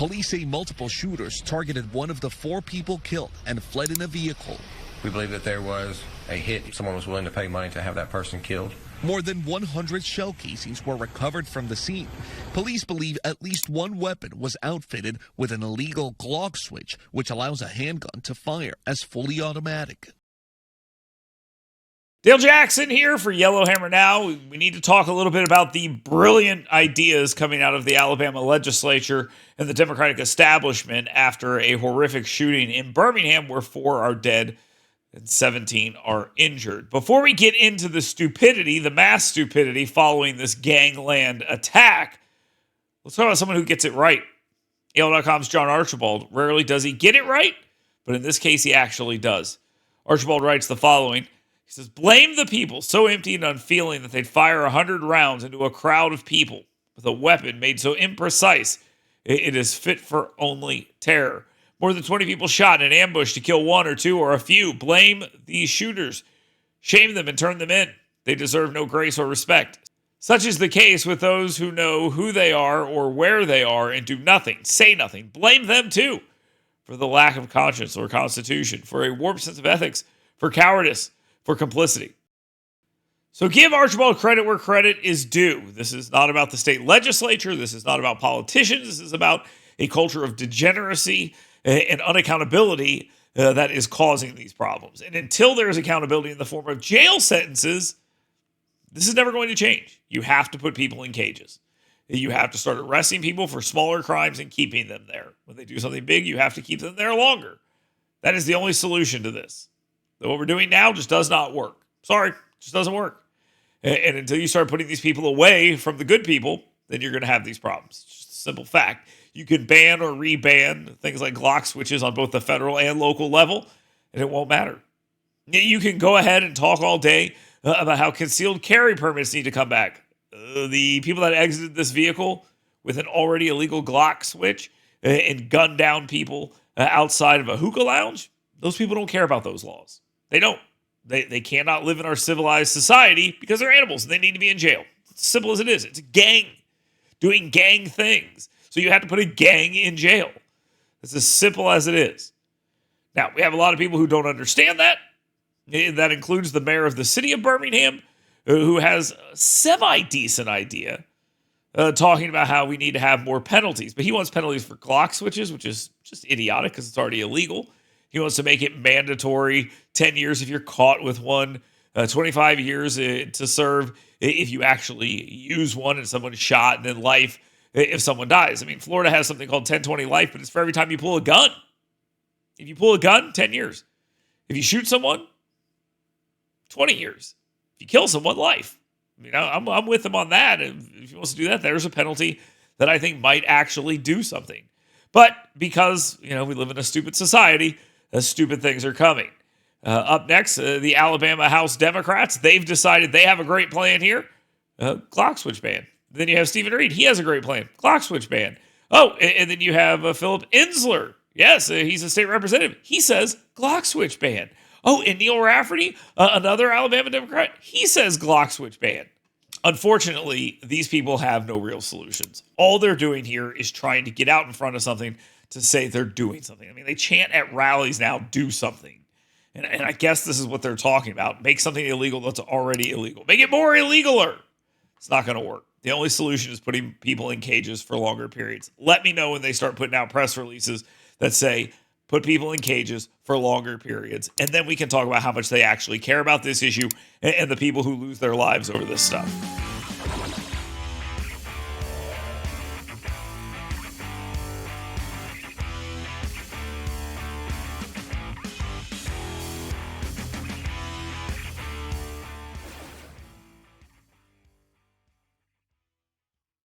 Police say multiple shooters targeted one of the 4 people killed and fled in a vehicle. We believe that there was a hit. Someone was willing to pay money to have that person killed. More than 100 shell casings were recovered from the scene. Police believe at least one weapon was outfitted with an illegal Glock switch, which allows a handgun to fire as fully automatic. Dale Jackson here for Yellowhammer Now. We need to talk a little bit about the brilliant ideas coming out of the Alabama legislature and the Democratic establishment after a horrific shooting in Birmingham where 4 are dead and 17 are injured. Before we get into the stupidity, the mass stupidity following this gangland attack, let's talk about someone who gets it right. AL.com's John Archibald. Rarely does he get it right, but in this case, he actually does. Archibald writes the following. He says, blame the people so empty and unfeeling that they'd fire 100 rounds into a crowd of people with a weapon made so imprecise it is fit for only terror. More than 20 people shot in an ambush to kill 1 or 2 or a few. Blame these shooters. Shame them and turn them in. They deserve no grace or respect. Such is the case with those who know who they are or where they are and do nothing, say nothing. Blame them too for the lack of conscience or constitution, for a warped sense of ethics, for cowardice, for complicity. So give Archibald credit where credit is due. This is not about the state legislature. This is not about politicians. This is about a culture of degeneracy and unaccountability that is causing these problems. And until there is accountability in the form of jail sentences, this is never going to change. You have to put people in cages. You have to start arresting people for smaller crimes and keeping them there. When they do something big, you have to keep them there longer. That is the only solution to this. What we're doing now just does not work. Sorry, just doesn't work. And until you start putting these people away from the good people, then you're going to have these problems. It's just a simple fact. You can ban or re-ban things like Glock switches on both the federal and local level, and it won't matter. You can go ahead and talk all day about how concealed carry permits need to come back. The people that exited this vehicle with an already illegal Glock switch and gunned down people outside of a hookah lounge, those people don't care about those laws. They don't. They cannot live in our civilized society because they're animals and they need to be in jail. It's simple as it is. It's a gang doing gang things. So you have to put a gang in jail. It's as simple as it is. Now, we have a lot of people who don't understand that. That includes the mayor of the city of Birmingham, who has a semi-decent idea, talking about how we need to have more penalties. But he wants penalties for Glock switches, which is just idiotic because it's already illegal. He wants to make it mandatory, 10 years if you're caught with one, 25 years to serve if you actually use one and someone's shot, and then life if someone dies. I mean, Florida has something called 10-20 life, but it's for every time you pull a gun. If you pull a gun, 10 years. If you shoot someone, 20 years. If you kill someone, life. I mean, I'm with him on that. If he wants to do that, there's a penalty that I think might actually do something. But because, we live in a stupid society, stupid things are coming. Up next, the Alabama House Democrats, they've decided they have a great plan here. Glock switch ban. Then you have Stephen Reed. He has a great plan. Glock switch ban. Oh, and then you have Philip Insler. Yes, he's a state representative. He says Glock switch ban. Oh, and Neil Rafferty, another Alabama Democrat, he says Glock switch ban. Unfortunately, these people have no real solutions. All they're doing here is trying to get out in front of something to say they're doing something. I mean, they chant at rallies now, do something. And I guess this is what they're talking about. Make something illegal that's already illegal. Make it more illegaler. It's not going to work. The only solution is putting people in cages for longer periods. Let me know when they start putting out press releases that say, put people in cages for longer periods. And then we can talk about how much they actually care about this issue and the people who lose their lives over this stuff.